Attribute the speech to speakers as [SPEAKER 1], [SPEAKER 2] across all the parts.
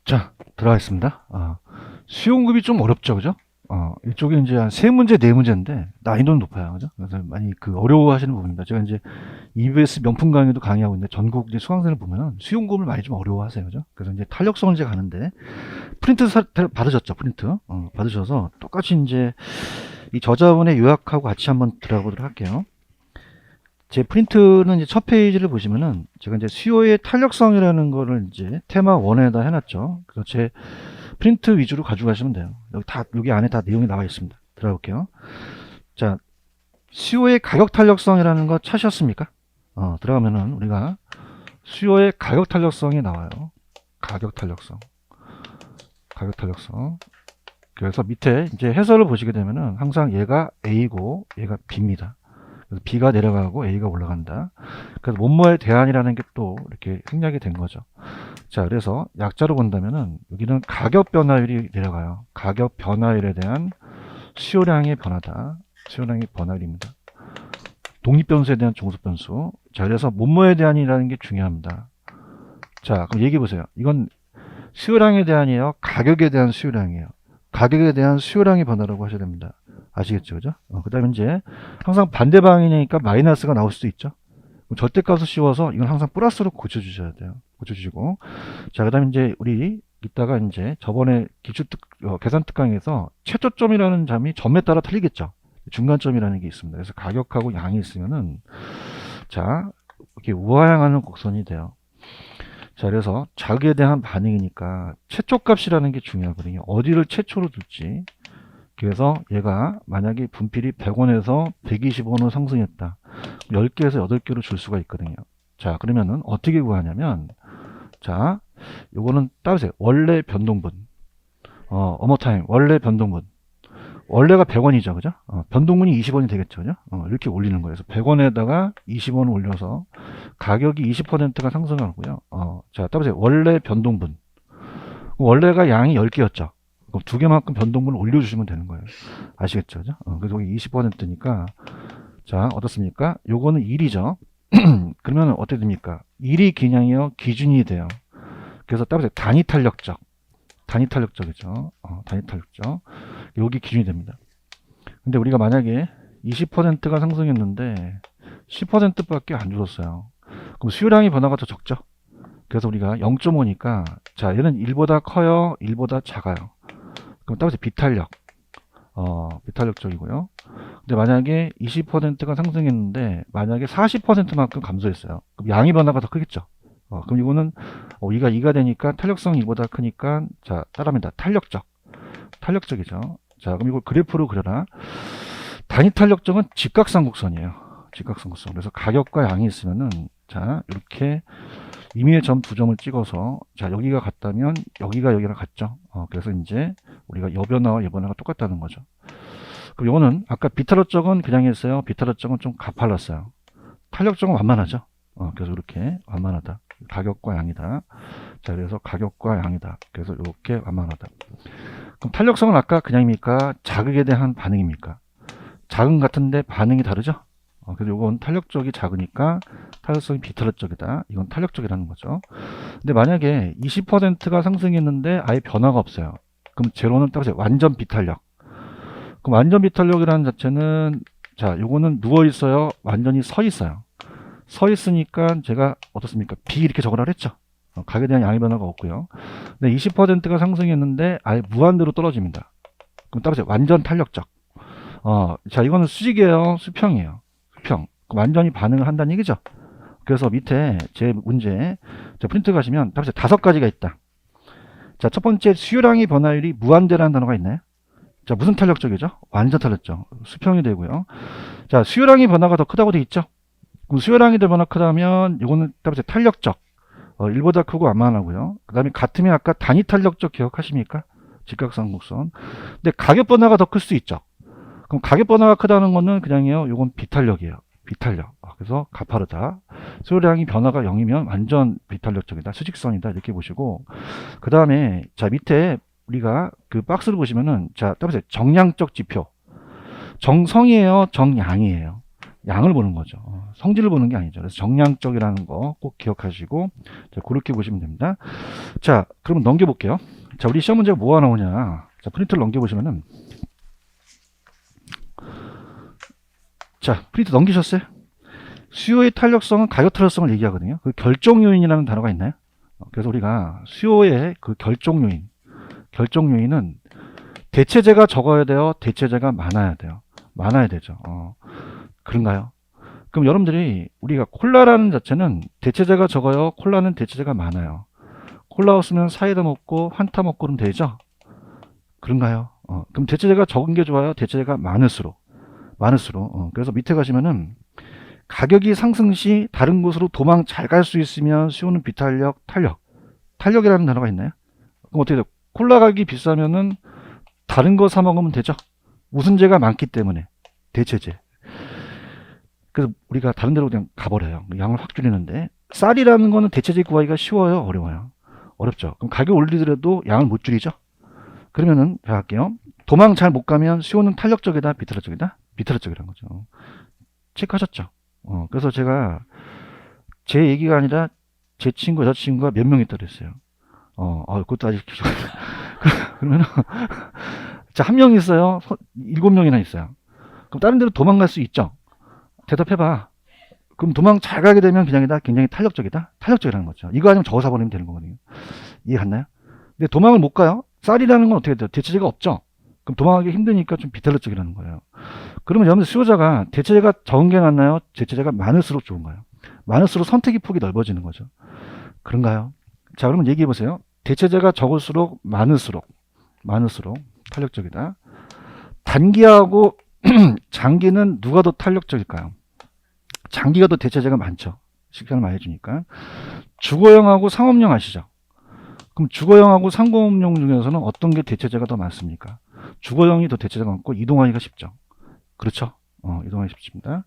[SPEAKER 1] 자, 들어가겠습니다. 수용급이 좀 어렵죠, 그죠? 이쪽에 이제 한 3문제, 4문제인데, 난이도는 높아요, 그죠? 그래서 많이 어려워하시는 부분입니다. 제가 이제 EBS 명품 강의도 강의하고 있는데, 전국 이제 수강생을 보면은 수용급을 많이 좀 어려워하세요, 그죠? 그래서 이제 탄력성을 이제 가는데, 프린트 받으셨죠, 프린트? 받으셔서 똑같이 이제 이 저자분의 요약하고 같이 한번 들어가 보도록 할게요. 제 프린트는 이제 첫 페이지를 보시면은 제가 이제 수요의 탄력성이라는 거를 이제 테마 1에다 해놨죠. 그래서 제 프린트 위주로 가져가시면 돼요. 여기 안에 다 내용이 나와 있습니다. 들어가 볼게요. 자, 수요의 가격 탄력성이라는 거 찾으셨습니까? 들어가면은 우리가 수요의 가격 탄력성이 나와요. 가격 탄력성. 가격 탄력성. 그래서 밑에 이제 해설을 보시게 되면은 항상 얘가 A고 얘가 B입니다. 그래서 B가 내려가고 A가 올라간다. 그래서 뭐뭐에 대한이라는 게 또 이렇게 생략이 된 거죠. 자, 그래서 약자로 본다면은 여기는 가격 변화율이 내려가요. 가격 변화율에 대한 수요량의 변화다. 수요량의 변화율입니다. 독립 변수에 대한 종속 변수. 자, 그래서 뭐뭐에 대한이라는 게 중요합니다. 자, 그럼 얘기해 보세요. 이건 수요량에 대한이에요, 가격에 대한 수요량이에요. 가격에 대한 수요량의 변화라고 하셔야 됩니다. 아시겠죠, 그죠? 그 다음에 이제 항상 반대 방향이니까 마이너스가 나올 수도 있죠. 절대값을 씌워서 이건 항상 플러스로 고쳐주셔야 돼요. 고쳐주시고. 자, 그 다음에 이제 우리 이따가 이제 저번에 계산 특강에서 최저점이라는 점이 점에 따라 틀리겠죠. 중간점이라는 게 있습니다. 그래서 가격하고 양이 있으면은, 자, 이렇게 우하향하는 곡선이 돼요. 자, 그래서 자극에 대한 반응이니까 최초값이라는 게 중요하거든요. 어디를 최초로 둘지. 그래서 얘가 만약에 분필이 100원에서 120원으로 상승했다. 10개에서 8개로 줄 수가 있거든요. 자, 그러면은 어떻게 구하냐면, 자, 요거는 따르세요. 원래 변동분. 어머타임. 원래 변동분. 원래가 100원이죠. 그죠? 변동분이 20원이 되겠죠. 그죠? 이렇게 올리는 거예요. 그래서 100원에다가 20원을 올려서 가격이 20%가 상승하고요. 자, 따보세요. 원래 변동분. 원래가 양이 10개였죠. 그럼 2개만큼 변동분을 올려주시면 되는 거예요. 아시겠죠? 그죠? 그래서 여기 20%니까, 자, 어떻습니까? 요거는 1이죠. 그러면 어떻게 됩니까? 1이 그냥이요, 기준이 돼요. 그래서 따보세요. 단위 탄력적. 단위 탄력적이죠. 단위 탄력적. 여기 기준이 됩니다. 근데 우리가 만약에 20%가 상승했는데 10%밖에 안 줄었어요. 그럼 수요량의 변화가 더 적죠. 그래서 우리가 0.5니까 자, 얘는 1보다 커요, 1보다 작아요. 그럼 따라서 비탄력. 비탄력적이고요. 근데 만약에 20%가 상승했는데 만약에 40%만큼 감소했어요. 그럼 양의 변화가 더 크겠죠. 그럼 이거는 2가 2가 되니까 탄력성이 2보다 크니까 자, 따라합니다. 탄력적. 탄력적이죠. 자, 그럼 이걸 그래프로 그려라. 단위 탄력적은 직각삼각선이에요. 직각삼각선. 그래서 가격과 양이 있으면은 자, 이렇게 임의의 점 2점을 찍어서 자, 여기가 같다면 여기가 여기랑 같죠. 그래서 이제 우리가 여변화와 여변화가 똑같다는 거죠. 그럼 이거는 아까 비탄력적은 그냥 했어요. 비탄력적은 좀 가팔랐어요. 탄력적은 완만하죠. 그래서 이렇게 완만하다. 가격과 양이다. 자, 그래서 가격과 양이다. 그래서 이렇게 완만하다. 그럼 탄력성은 아까 그냥입니까? 자극에 대한 반응입니까? 자극 같은데 반응이 다르죠? 그래서 이건 탄력적이 작으니까 탄력성이 비탄력적이다. 이건 탄력적이라는 거죠. 근데 만약에 20%가 상승했는데 아예 변화가 없어요. 그럼 제로는 따라서 완전 비탄력. 그럼 완전 비탄력이라는 자체는 자, 요거는 누워 있어요. 완전히 서 있어요. 서 있으니까 제가 어떻습니까? B 이렇게 적으라 그랬죠. 가격에 대한 양의 변화가 없고요. 근데 20%가 상승했는데 아예 무한대로 떨어집니다. 그럼 따라서 완전 탄력적. 자, 이거는 수직이에요, 수평이에요. 수평. 완전히 반응을 한다는 얘기죠. 그래서 밑에 제 문제, 자, 프린트 가시면 따라서 5가지가 있다. 자, 첫 번째 수요량의 변화율이 무한대라는 단어가 있나요? 자, 무슨 탄력적이죠? 완전 탄력적. 수평이 되고요. 자, 수요량의 변화가 더 크다고 돼 있죠? 그럼 수요량이 더 변화 크다면 이거는 따라서 탄력적. 1보다 크고 완만하고요. 그 다음에 같으면 아까 단위 탄력적 기억하십니까? 직각삼각선. 근데 가격 변화가 더 클 수 있죠. 그럼 가격 변화가 크다는 거는 그냥요, 요건 비탄력이에요. 비탄력. 그래서 가파르다. 수요량이 변화가 0이면 완전 비탄력적이다. 수직선이다. 이렇게 보시고. 그 다음에, 자, 밑에 우리가 그 박스를 보시면은, 자, 따보세요. 정량적 지표. 정성이에요? 정량이에요? 양을 보는 거죠. 성질을 보는 게 아니죠. 그래서 정량적이라는 거 꼭 기억하시고, 자, 그렇게 보시면 됩니다. 자, 그러면 넘겨볼게요. 자, 우리 시험 문제가 뭐가 나오냐. 자, 프린트를 넘겨보시면은, 자, 프린트 넘기셨어요? 수요의 탄력성은 가격 탄력성을 얘기하거든요. 그 결정 요인이라는 단어가 있나요? 그래서 우리가 수요의 그 결정 요인은 대체재가 적어야 돼요? 대체재가 많아야 돼요? 많아야 되죠. 그런가요? 그럼 여러분들이 우리가 콜라라는 자체는 대체재가 적어요? 콜라는 대체재가 많아요? 콜라 없으면 사이다 먹고 환타 먹고 그러면 되죠? 그런가요? 그럼 대체재가 적은 게 좋아요? 대체재가 많을수록. 그래서 밑에 가시면은 가격이 상승 시 다른 곳으로 도망 잘 갈 수 있으면 수요는 비탄력, 탄력이라는 단어가 있나요? 그럼 어떻게 돼요? 콜라 가격이 비싸면은 다른 거 사 먹으면 되죠? 무슨 재가 많기 때문에. 대체재. 그래서 우리가 다른 데로 그냥 가버려요. 양을 확 줄이는데, 쌀이라는 거는 대체재 구하기가 쉬워요? 어려워요? 어렵죠. 그럼 가격 올리더라도 양을 못 줄이죠? 그러면은, 제가 할게요. 도망 잘 못 가면 수요는 탄력적이다, 비탄력적이다? 비탄력적이라는 거죠. 체크하셨죠? 그래서 제가 제 얘기가 아니라 제 친구, 여자친구가 몇 명 있다 그랬어요. 그것도 아직 그러면 자, 한 명 있어요. 7명이나 있어요. 그럼 다른 데로 도망갈 수 있죠? 대답해봐. 그럼 도망 잘 가게 되면 그냥이다, 굉장히 탄력적이다? 탄력적이라는 거죠. 이거 아니면 저거 사버리면 되는 거거든요. 이해 갔나요? 근데 도망을 못 가요? 쌀이라는 건 어떻게 돼요? 대체재가 없죠? 그럼 도망가기 힘드니까 좀 비탄력적이라는 거예요. 그러면 여러분들 수요자가 대체재가 적은 게 낫나요? 대체재가 많을수록 좋은가요? 많을수록 선택의 폭이 넓어지는 거죠. 그런가요? 자, 그러면 얘기해 보세요. 대체재가 적을수록 많을수록 탄력적이다. 단기하고 장기는 누가 더 탄력적일까요? 장기가 더 대체재가 많죠. 시간을 많이 해주니까. 주거용하고 상업용 아시죠? 그럼 주거용하고 상업용 중에서는 어떤 게 대체재가 더 많습니까? 주거용이 더 대체재가 많고 이동하기가 쉽죠. 그렇죠? 이동하기 쉽습니다.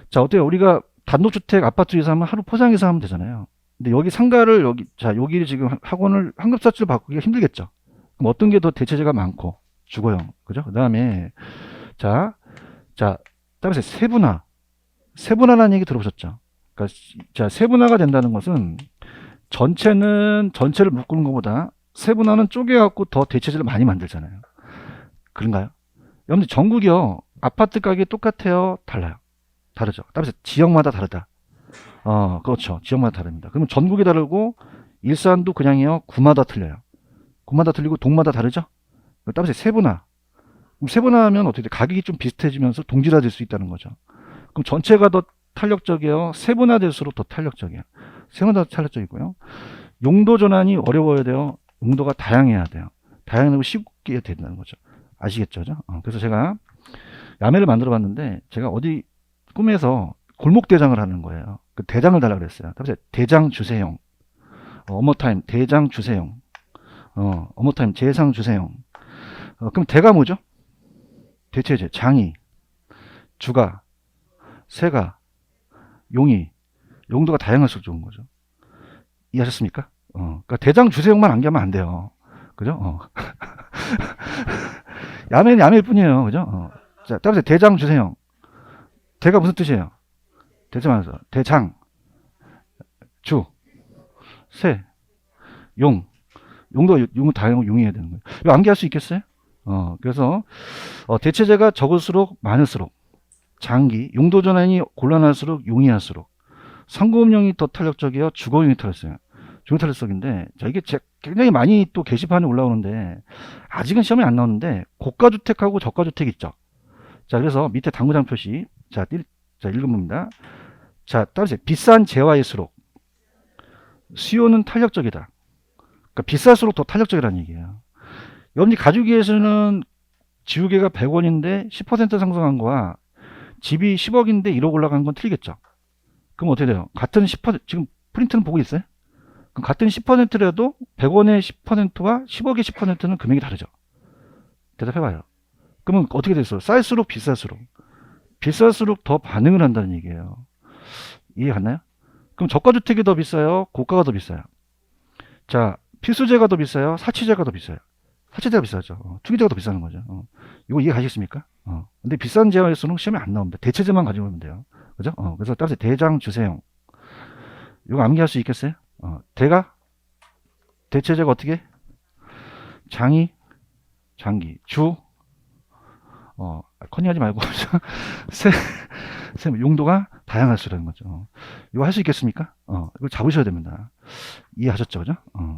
[SPEAKER 1] 자, 어때요? 우리가 단독주택 아파트 이사하면 하루 포장해서 하면 되잖아요. 근데 여기 상가를 여기 지금 학원을 환급사치로 바꾸기가 힘들겠죠. 그럼 어떤 게 더 대체재가 많고 주거용, 그죠? 그 다음에 따라서 세분화라는 얘기 들어보셨죠? 그러니까 자, 세분화가 된다는 것은 전체를 묶는 것보다 세분화는 쪼개갖고 더 대체재를 많이 만들잖아요. 그런가요? 여러분들 전국이요, 아파트 가격이 똑같아요? 달라요? 다르죠? 따라서 지역마다 다르다. 그렇죠. 지역마다 다릅니다. 그러면 전국이 다르고 일산도 그냥이요, 구마다 틀려요. 구마다 틀리고 동마다 다르죠? 따라서 세분화. 그럼 세분화하면 어떻게 돼? 가격이 좀 비슷해지면서 동질화될 수 있다는 거죠. 그럼 전체가 더 탄력적이에요? 세분화될수록 더 탄력적이에요. 세분화 더 탄력적이고요. 용도 전환이 어려워야 돼요? 용도가 다양해야 돼요. 다양하고 쉽게 해야 된다는 거죠. 아시겠죠? 그래서 제가 야매를 만들어 봤는데, 제가 어디 꿈에서 골목대장을 하는 거예요. 그 대장을 달라고 그랬어요. 그래서 대장 주세용. 어머타임 대장 주세용. 어머타임 재상 주세용. 그럼 대가 뭐죠? 대체재, 장이, 주가, 세가, 용이. 용도가 다양할수록 좋은 거죠. 이해하셨습니까? 그러니까 대장 주세용만 암기하면 안 돼요. 그죠? 야매는 야매일 뿐이에요. 그죠? 자, 따라서 대장 주세용. 대가 무슨 뜻이에요? 대장에서 대장, 주, 세, 용. 용도 다양하고 용이어야 되는 거예요. 이거 암기할 수 있겠어요? 그래서 대체재가 적을수록 많을수록, 장기, 용도 전환이 곤란할수록 용이할수록, 상공용이 더 탄력적이요, 주거용이 탄력적이요. 주거 탄력적인데, 자, 이게 굉장히 많이 또 게시판에 올라오는데, 아직은 시험에 안 나오는데, 고가주택하고 저가주택 있죠. 자, 그래서 밑에 당구장 표시, 자, 읽어봅니다. 자, 따라서 비싼 재화일수록 수요는 탄력적이다. 그러니까 비쌀수록 더 탄력적이라는 얘기예요. 여러분이 가주기에서는 지우개가 100원인데 10% 상승한 거와 집이 10억인데 1억 올라간 건 틀리겠죠. 그럼 어떻게 돼요? 같은 10%, 지금 프린트는 보고 있어요? 그럼 같은 10%라도 100원의 10%와 10억의 10%는 금액이 다르죠. 대답해봐요. 그러면 어떻게 됐어? 쌀수록 비쌀수록 더 반응을 한다는 얘기예요. 이해 갔나요? 그럼 저가주택이 더 비싸요? 고가가 더 비싸요? 자, 필수재가 더 비싸요? 사치재가 더 비싸요? 사치재가 비싸죠. 투기재가 더 비싸는 거죠. 이거 이해 가시겠습니까? 근데 비싼 제어일수록 시험에 안 나옵니다. 대체제만 가지고 오면 돼요. 그죠? 그래서 따라서 대장 주세요. 이거 암기할 수 있겠어요? 대가 대체제가 어떻게? 장이 장기 주 컨닝하지 말고 용도가 다양할 수라는 거죠. 이거 할 수 있겠습니까? 이거 잡으셔야 됩니다. 이해하셨죠? 그죠?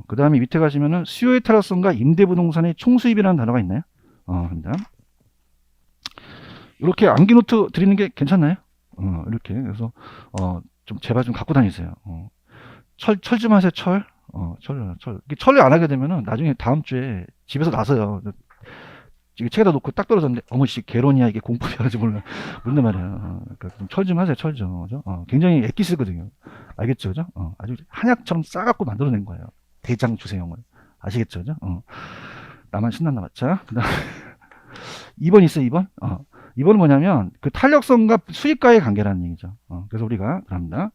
[SPEAKER 1] 그 다음에 밑에 가시면은 수요의 타락성과 임대부동산의 총수입이라는 단어가 있나요? 합니다. 이렇게 암기 노트 드리는 게 괜찮나요? 이렇게. 그래서, 좀 제발 좀 갖고 다니세요. 철 좀 하세요, 철. 철을 안 하게 되면은 나중에 다음 주에 집에서 나서요. 이게 책에다 놓고 딱 떨어졌는데, 어머씨, 개론이야, 이게 공법이야, 하지 몰라. 뭔데 말이야. 그러니까 철 좀 하세요, 철 좀. 그죠? 굉장히 액기 쓰거든요. 알겠죠? 그죠? 아주 한약처럼 싸갖고 만들어낸 거예요. 대장 주세형을. 아시겠죠? 그죠? 나만 신났나 맞자. 그 다음에 2번 있어요, 2번? 2번은 뭐냐면, 그 탄력성과 수익과의 관계라는 얘기죠. 그래서 우리가, 그럽니다.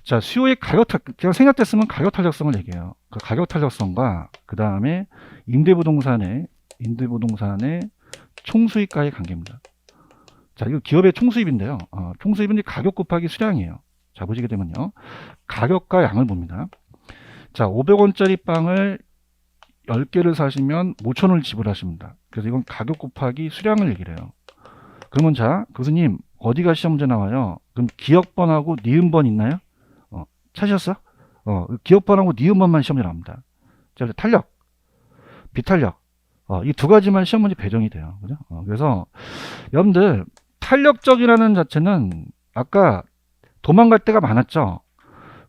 [SPEAKER 1] 자, 수요의 그냥 생략됐으면 가격 탄력성을 얘기해요. 그 가격 탄력성과, 그 다음에 임대부동산의 총수익과의 관계입니다. 자, 이거 기업의 총수입인데요. 총수입은 가격 곱하기 수량이에요. 자, 보시게 되면요. 가격과 양을 봅니다. 자, 500원짜리 빵을 10개를 사시면 5,000원을 지불하십니다. 그래서 이건 가격 곱하기 수량을 얘기를 해요. 그러면 자, 교수님, 어디가 시험 문제 나와요? 그럼 기억번하고 니은번 있나요? 찾으셨어? 기억번하고 니은번만 시험 문제 나옵니다. 자, 탄력, 비탄력. 이 두 가지만 시험 문제 배정이 돼요. 그죠? 그래서 여러분들 탄력적이라는 자체는 아까 도망갈 때가 많았죠.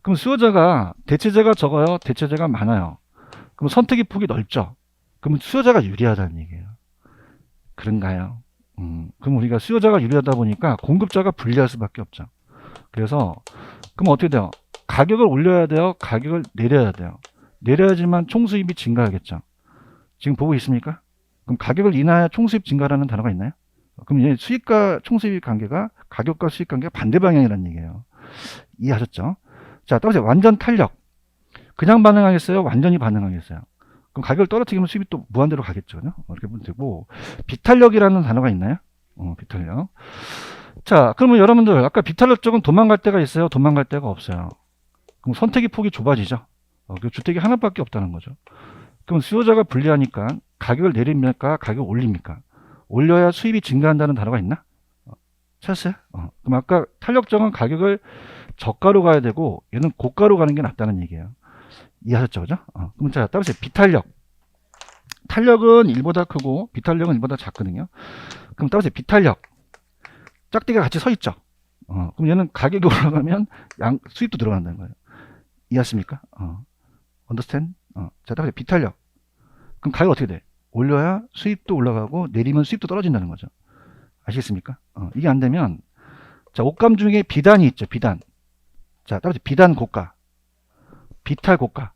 [SPEAKER 1] 그럼 수요자가 대체제가 적어요, 대체제가 많아요. 그럼 선택의 폭이 넓죠. 그럼 수요자가 유리하다는 얘기예요. 그런가요? 그럼 우리가 수요자가 유리하다 보니까 공급자가 불리할 수밖에 없죠. 그래서 그럼 어떻게 돼요? 가격을 올려야 돼요, 가격을 내려야 돼요. 내려야지만 총수입이 증가하겠죠. 지금 보고 있습니까? 그럼 가격을 인하여 총수입 증가라는 단어가 있나요? 그럼 이제 수익과 총수입 관계가 가격과 수익 관계가 반대 방향이라는 얘기예요. 이해하셨죠? 자, 따라서 완전 탄력. 그냥 반응하겠어요? 완전히 반응하겠어요? 그럼 가격을 떨어뜨리면 수입이 또 무한대로 가겠죠. 이렇게 보면 되고, 비탄력이라는 단어가 있나요? 비탄력. 자, 그러면 여러분들 아까 비탄력 쪽은 도망갈 때가 있어요, 도망갈 때가 없어요. 그럼 선택의 폭이 좁아지죠. 그 주택이 하나밖에 없다는 거죠. 그럼 수요자가 불리하니까 가격을 내립니까? 가격을 올립니까? 올려야 수입이 증가한다는 단어가 있나? 찾았어요? 그럼 아까 탄력적은 가격을 저가로 가야 되고 얘는 고가로 가는 게 낫다는 얘기예요. 이해하셨죠? 그죠? 그럼 자, 따라서 비탄력. 탄력은 1보다 크고 비탄력은 1보다 작거든요. 그럼 따라서 비탄력. 짝대기가 같이 서 있죠. 그럼 얘는 가격이 올라가면 수입도 들어간다는 거예요. 이해하십니까? understand? 자, 따라서 비탄력. 그럼 가격 어떻게 돼? 올려야 수입도 올라가고 내리면 수입도 떨어진다는 거죠. 아시겠습니까? 이게 안 되면, 자, 옷감 중에 비단이 있죠, 비단. 자, 따라서 비단 고가, 비탈 고가.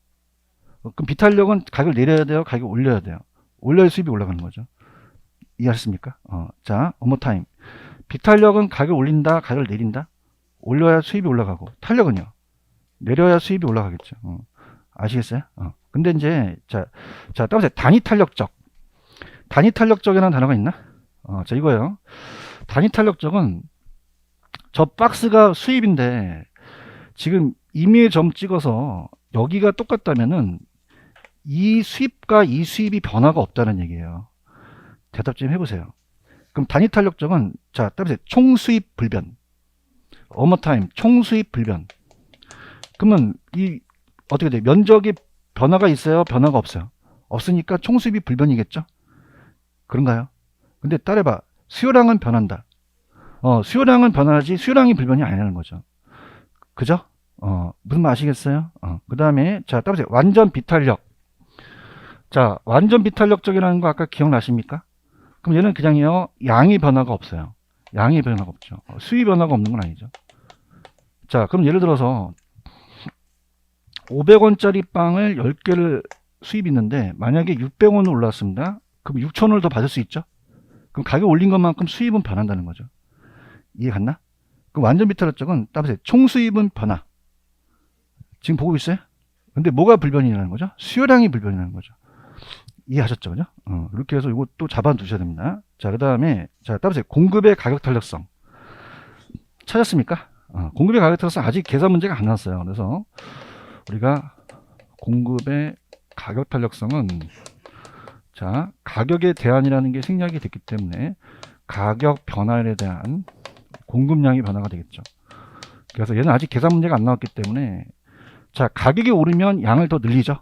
[SPEAKER 1] 그럼 비탄력은 가격을 내려야 돼요, 가격을 올려야 돼요. 올려야 수입이 올라가는 거죠. 이해하셨습니까? 자, one more time. 비탄력은 가격을 올린다, 가격을 내린다. 올려야 수입이 올라가고, 탄력은요, 내려야 수입이 올라가겠죠. 아시겠어요? 근데 이제, 자, 따라서 단위 탄력적. 단위 탄력적이라는 단어가 있나? 자, 이거예요. 단위 탄력적은 저 박스가 수입인데 지금 임의의 점 찍어서 여기가 똑같다면은 이 수입과 이 수입이 변화가 없다는 얘기예요. 대답 좀 해보세요. 그럼 단위 탄력적은 자, 따라서 총수입 불변. one more time. 총수입 불변. 그러면 이 어떻게 돼? 면적이 변화가 있어요? 변화가 없어요? 없으니까 총수입이 불변이겠죠? 그런가요? 근데 따라봐. 수요량은 변한다. 수요량은 변하지 수요량이 불변이 아니라는 거죠. 그죠? 무슨 말 아시겠어요? 그 다음에 자, 따라서 완전 비탄력. 자, 완전 비탄력적이라는 거 아까 기억나십니까? 그럼 얘는 그냥요, 양의 변화가 없어요. 양의 변화가 없죠. 수위 변화가 없는 건 아니죠. 자, 그럼 예를 들어서 500원짜리 빵을 10개를 수입이 있는데 만약에 600원을 올랐습니다. 그럼 6,000원을 더 받을 수 있죠? 그럼 가격 올린 것만큼 수입은 변한다는 거죠. 이해 갔나? 그럼 완전 비탄력적은 따라서 총수입은 변화. 지금 보고 있어요? 근데 뭐가 불변이라는 거죠? 수요량이 불변이라는 거죠. 이해하셨죠? 그죠? 이렇게 해서 이거 또 잡아 두셔야 됩니다. 자, 그 다음에, 자, 따라서 공급의 가격 탄력성. 찾았습니까? 공급의 가격 탄력성 아직 계산 문제가 안 나왔어요. 그래서 우리가 공급의 가격 탄력성은, 자, 가격의 대안이라는 게 생략이 됐기 때문에 가격 변화에 대한 공급량의 변화가 되겠죠. 그래서 얘는 아직 계산 문제가 안 나왔기 때문에, 자, 가격이 오르면 양을 더 늘리죠.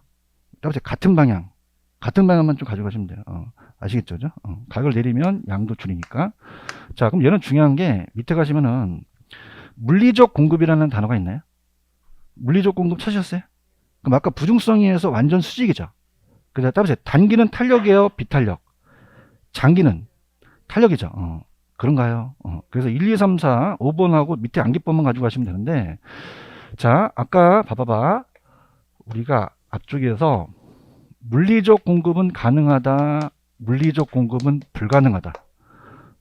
[SPEAKER 1] 따라서 같은 방향만 좀 가져가시면 돼요. 아시겠죠? 가격을 내리면 양도 줄이니까. 자, 그럼 얘는 중요한 게 밑에 가시면은 물리적 공급이라는 단어가 있나요? 물리적 공급 찾으셨어요? 그럼 아까 부중성에서 완전 수직이죠. 그래서 따라서 단기는 탄력이에요, 비탄력. 장기는 탄력이죠. 그런가요? 그래서 1, 2, 3, 4, 5번하고 밑에 암기법만 가지고 가시면 되는데, 자, 아까 봐봐봐. 우리가 앞쪽에서 물리적 공급은 가능하다, 물리적 공급은 불가능하다.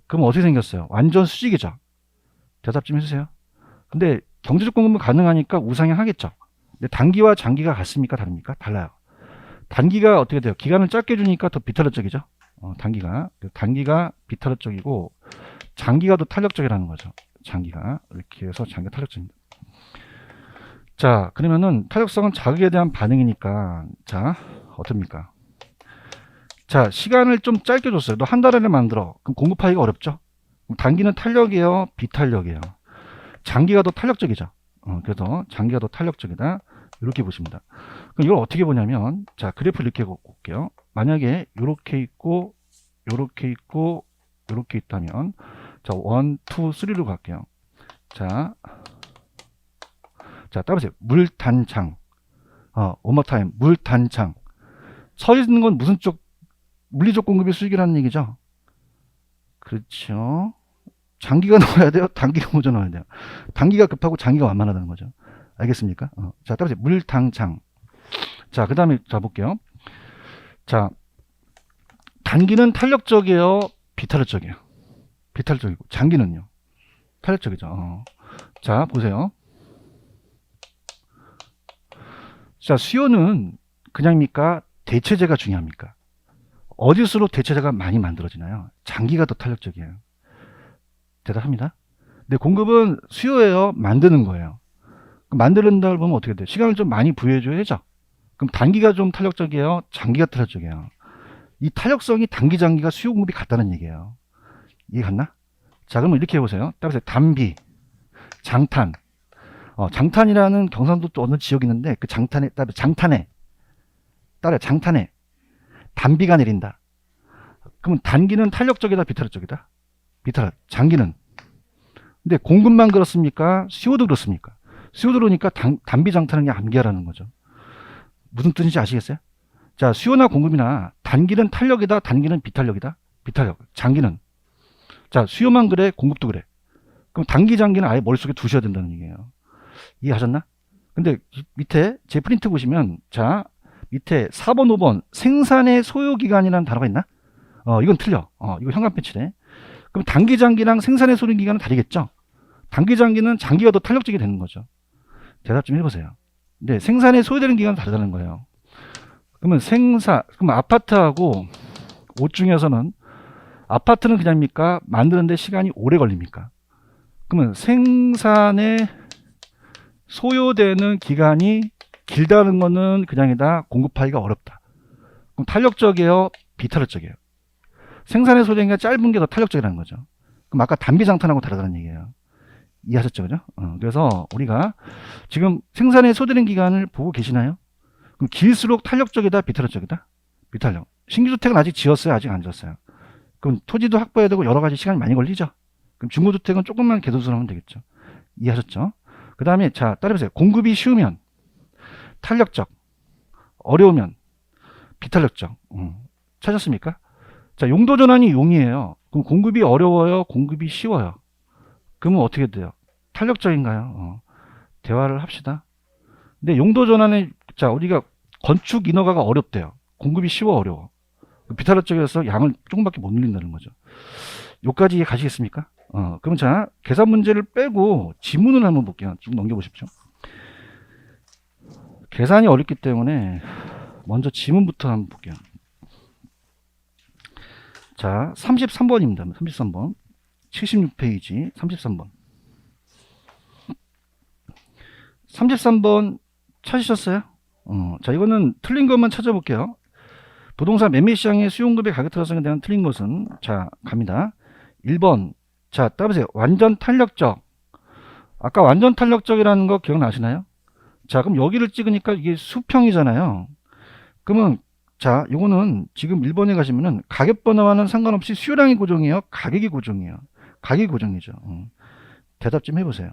[SPEAKER 1] 그럼 어떻게 생겼어요? 완전 수직이죠. 대답 좀 해주세요. 근데 경제적 공급은 가능하니까 우상향 하겠죠. 근데 단기와 장기가 같습니까? 다릅니까? 달라요. 단기가 어떻게 돼요? 기간을 짧게 주니까 더 비탄력적이죠. 단기가 비탄력적이고 장기가 더 탄력적이라는 거죠. 장기가 이렇게 해서 장기가 탄력적입니다. 자, 그러면은 탄력성은 자극에 대한 반응이니까, 자, 어떻습니까? 자, 시간을 좀 짧게 줬어요. 너 한 달 안에 만들어. 그럼 공급하기가 어렵죠? 그럼 단기는 탄력이에요, 비탄력이에요? 장기가 더 탄력적이죠. 그래서 장기가 더 탄력적이다. 이렇게 보십니다. 그럼 이걸 어떻게 보냐면, 자, 그래프 이렇게 볼게요. 만약에 이렇게 있고, 이렇게 있고, 이렇게 있다면, 자, 1, 2, 3로 갈게요. 자, 따라보세요. 물단창. one more time. 물단창. 서 있는 건 무슨 쪽, 물리적 공급이 수직이라는 얘기죠. 그렇죠. 장기가 넣어야 돼요? 단기가 먼저 넣어야 돼요? 단기가 급하고 장기가 완만하다는 거죠. 알겠습니까? 자, 따라보세요. 물단창. 자, 그 다음에 자, 볼게요. 자, 단기는 탄력적이에요? 비탄력적이에요? 비탄력적이고, 장기는요? 탄력적이죠. 자, 보세요. 자, 수요는 그냥입니까? 대체제가 중요합니까? 어디서로 대체제가 많이 만들어지나요? 장기가 더 탄력적이에요. 대답합니다. 근데 공급은 수요예요? 만드는 거예요. 만드는다고 보면 어떻게 돼요? 시간을 좀 많이 부여해줘야죠. 그럼 단기가 좀 탄력적이에요? 장기가 탄력적이에요? 이 탄력성이 단기, 장기가 수요 공급이 같다는 얘기예요. 이해 갔나? 자, 그러면 이렇게 해보세요. 따라서 단비, 장탄. 장탄이라는 경상도 또 어느 지역이 있는데 그 장탄에 따라 장탄에 단비가 내린다. 그러면 단기는 탄력적이다, 비탄력적이다? 비탄력. 장기는. 근데 공급만 그렇습니까? 수요도 그렇습니까? 수요도 그러니까 단비 장탄은 그냥 암기하라는 거죠. 무슨 뜻인지 아시겠어요? 자, 수요나 공급이나 단기는 탄력이다, 단기는 비탄력이다? 비탄력. 장기는. 자, 수요만 그래, 공급도 그래. 그럼 단기, 장기는 아예 머릿속에 두셔야 된다는 얘기예요. 이해하셨나? 근데 밑에 제 프린트 보시면, 자, 밑에 4번, 5번 생산의 소요기간이라는 단어가 있나? 이건 틀려. 이거 현관 패치래. 그럼 단기, 장기랑 생산의 소요기간은 다르겠죠? 단기, 장기는 장기가 더 탄력적이 되는 거죠. 대답 좀 해보세요. 네, 생산에 소요되는 기간은 다르다는 거예요. 그러면 그럼 아파트하고 옷 중에서는 아파트는 그냥입니까? 만드는데 시간이 오래 걸립니까? 그러면 생산에 소요되는 기간이 길다는 거는 그냥이다, 공급하기가 어렵다. 그럼 탄력적이에요, 비탄력적이에요? 생산에 소요된 게 짧은 게 더 탄력적이라는 거죠. 그럼 아까 단비장탄하고 다르다는 얘기예요. 이해하셨죠? 그죠? 그래서 우리가 지금 생산에 소요되는 기간을 보고 계시나요? 그럼 길수록 탄력적이다, 비탄력적이다? 비탄력. 신규주택은 아직 지었어요, 아직 안 지었어요? 그럼 토지도 확보해야 되고 여러 가지 시간이 많이 걸리죠? 그럼 중고주택은 조금만 개선하면 되겠죠? 이해하셨죠? 그 다음에 자, 따라해보세요. 공급이 쉬우면 탄력적, 어려우면 비탄력적. 찾았습니까? 자, 용도 전환이 용이에요. 그럼 공급이 어려워요, 공급이 쉬워요? 그러면 어떻게 돼요? 탄력적인가요? 대화를 합시다. 근데 용도 전환에, 자, 우리가 건축 인허가가 어렵대요. 공급이 쉬워, 어려워? 비탄력적이어서 양을 조금밖에 못 늘린다는 거죠. 여기까지 가시겠습니까? 그럼 자, 계산 문제를 빼고 지문을 한번 볼게요. 쭉 넘겨보십시오. 계산이 어렵기 때문에 먼저 지문부터 한번 볼게요. 자, 33번입니다. 33번. 76페이지 33번. 33번 찾으셨어요? 자, 이거는 틀린 것만 찾아볼게요. 부동산 매매 시장의 수용급의 가격 틀어성에 대한 틀린 것은, 자, 갑니다. 1번. 자, 따보세요. 완전 탄력적. 아까 완전 탄력적이라는 거 기억나시나요? 자, 그럼 여기를 찍으니까 이게 수평이잖아요. 그러면, 자, 요거는 지금 1번에 가시면은 가격 변화와는 상관없이 수요량이 고정이에요? 가격이 고정이에요? 가격이 고정이죠. 대답 좀 해보세요.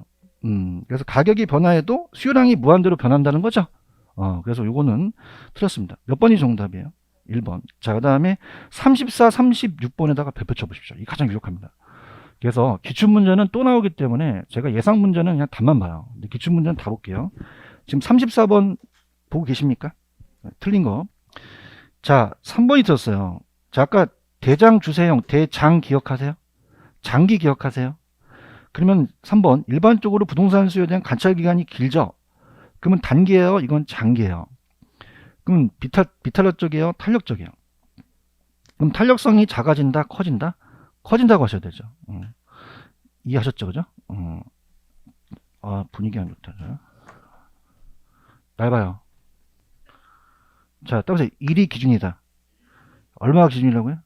[SPEAKER 1] 그래서 가격이 변화해도 수요량이 무한대로 변한다는 거죠. 그래서 요거는 틀렸습니다. 몇 번이 정답이에요? 1번. 자, 그 다음에 34, 36번에다가 별표 쳐보십시오. 이게 가장 유력합니다. 그래서 기출문제는 또 나오기 때문에 제가 예상 문제는 그냥 답만 봐요. 근데 기출문제는 다 볼게요. 지금 34번 보고 계십니까? 틀린 거. 자, 3번이 들었어요. 자, 아까 대장 주세형, 대장 기억하세요? 장기 기억하세요? 그러면 3번, 일반적으로 부동산 수요에 대한 관찰 기간이 길죠? 그러면 단기예요? 이건 장기예요? 그럼 비탄력적이에요? 탄력적이에요? 그럼 탄력성이 작아진다? 커진다? 커진다고 하셔야 되죠. 이해하셨죠? 그죠? 분위기 안 좋다. 얇아요. 자, 따라서 1이 기준이다. 얼마가 기준이라고요?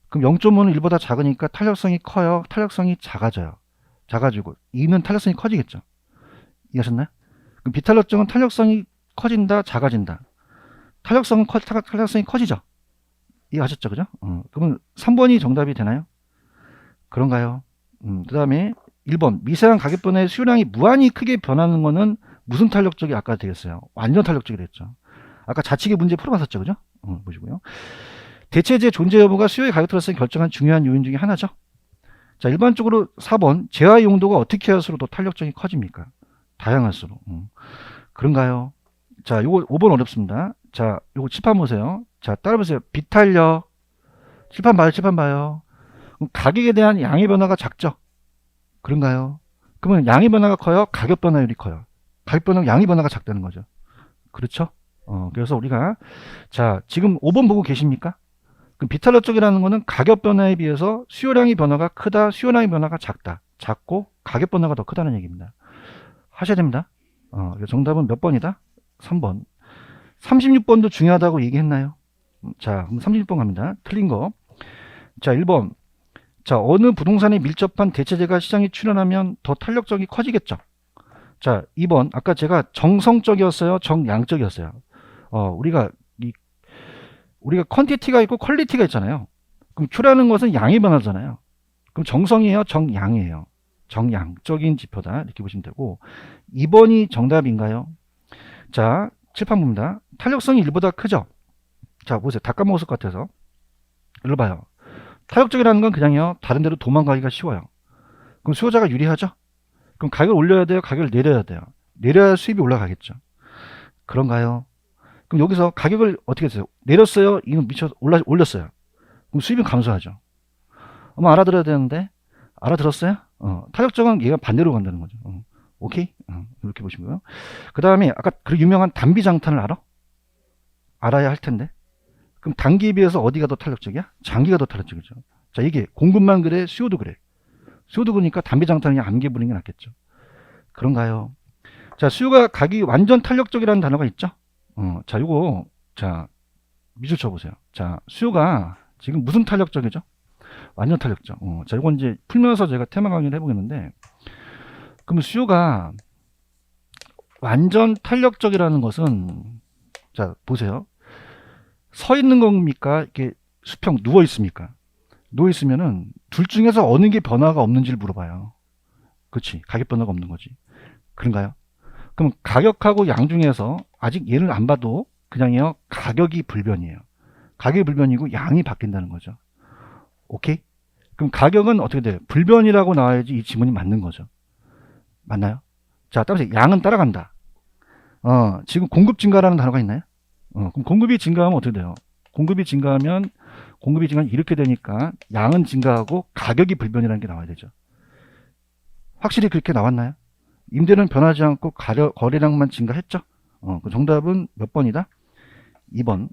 [SPEAKER 1] 그럼 0.5는 1보다 작으니까 탄력성이 커요? 탄력성이 작아져요? 작아지고 2는 탄력성이 커지겠죠? 이해하셨나요? 그럼 비탄력적은 탄력성이 커진다? 작아진다? 탄력성이 커지죠? 이해하셨죠? 그죠? 그러면 3번이 정답이 되나요? 그런가요? 그 다음에 1번 미세한 가격 변화의 수요량이 무한히 크게 변하는 거는 무슨 탄력적이 아까 되겠어요? 완전 탄력적이 됐죠. 아까 자치기 문제 풀어봤었죠. 그죠? 보시고요. 대체재 존재 여부가 수요의 가격 틀어성을 결정한 중요한 요인 중에 하나죠. 자, 일반적으로 4번 재화 용도가 어떻게 할수록 더 탄력성이 커집니까? 다양할수록. 그런가요? 자, 요거 5번 어렵습니다. 자, 요거 칠판 보세요. 자, 따라보세요. 비탄력. 칠판 봐요. 칠판 봐요. 그럼 가격에 대한 양의 변화가 작죠? 그런가요? 그러면 양의 변화가 커요? 가격 변화율이 커요? 가격 변화, 양의 변화가 작다는 거죠. 그렇죠? 그래서 우리가, 자, 지금 5번 보고 계십니까? 그럼 비탄력적이라는 거는 가격 변화에 비해서 수요량의 변화가 크다, 수요량의 변화가 작다. 작고 가격 변화가 더 크다는 얘기입니다. 하셔야 됩니다. 정답은 몇 번이다? 3번. 36번도 중요하다고 얘기했나요? 자, 그럼 36번 갑니다. 틀린 거. 자, 1번. 자, 어느 부동산에 밀접한 대체재가 시장에 출현하면 더 탄력성이 커지겠죠. 자, 2번. 아까 제가 정성적이었어요? 정양적이었어요? 우리가 퀀티티가 있고 퀄리티가 있잖아요. 그럼 Q라는 것은 양이 변하잖아요. 그럼 정성이에요? 정양이에요? 정양적인 지표다. 이렇게 보시면 되고 2번이 정답인가요? 자, 칠판 봅니다. 탄력성이 1보다 크죠? 자, 보세요. 다 까먹었을 것 같아서. 일로 봐요. 탄력적이라는 건 그냥요. 다른 데로 도망가기가 쉬워요. 그럼 수요자가 유리하죠? 그럼 가격을 올려야 돼요? 가격을 내려야 돼요? 내려야 수입이 올라가겠죠. 그런가요? 그럼 여기서 가격을 어떻게 했어요? 내렸어요? 이건 올렸어요. 그럼 수입은 감소하죠. 알아들어야 되는데 알아들었어요? 탄력적은 얘가 반대로 간다는 거죠. 오케이? 이렇게 보시고요. 그 다음에 아까 그 유명한 단비장탄을 알아? 알아야 할 텐데. 그럼 단기에 비해서 어디가 더 탄력적이야? 장기가 더 탄력적이죠. 자, 이게 공급만 그래? 수요도 그래? 수요도 그러니까 단비장탄을 그냥 암기 부리는 게 낫겠죠. 그런가요? 자, 수요가 가격이 완전 탄력적이라는 단어가 있죠? 자, 요거, 자, 밑줄 쳐보세요. 자, 수요가 지금 무슨 탄력적이죠? 완전 탄력적. 자, 요건 이제 풀면서 제가 테마 강의를 해보겠는데, 그럼 수요가 완전 탄력적이라는 것은, 자, 보세요. 서 있는 겁니까? 이렇게 수평 누워 있습니까? 누워 있으면은 둘 중에서 어느 게 변화가 없는지를 물어봐요. 그렇지. 가격 변화가 없는 거지. 그런가요? 그럼 가격하고 양 중에서 아직 얘를 안 봐도 그냥요. 가격이 불변이에요. 가격이 불변이고 양이 바뀐다는 거죠. 오케이? 그럼 가격은 어떻게 돼요? 불변이라고 나와야지 이 지문이 맞는 거죠. 맞나요? 자, 따라서 양은 따라간다. 지금 공급 증가라는 단어가 있나요? 그럼 공급이 증가하면 어떻게 돼요? 공급이 증가하면 이렇게 되니까 양은 증가하고 가격이 불변이라는 게 나와야 되죠. 확실히 그렇게 나왔나요? 임대료는 변하지 않고 거래량만 증가했죠? 그 정답은 몇 번이다? 2번.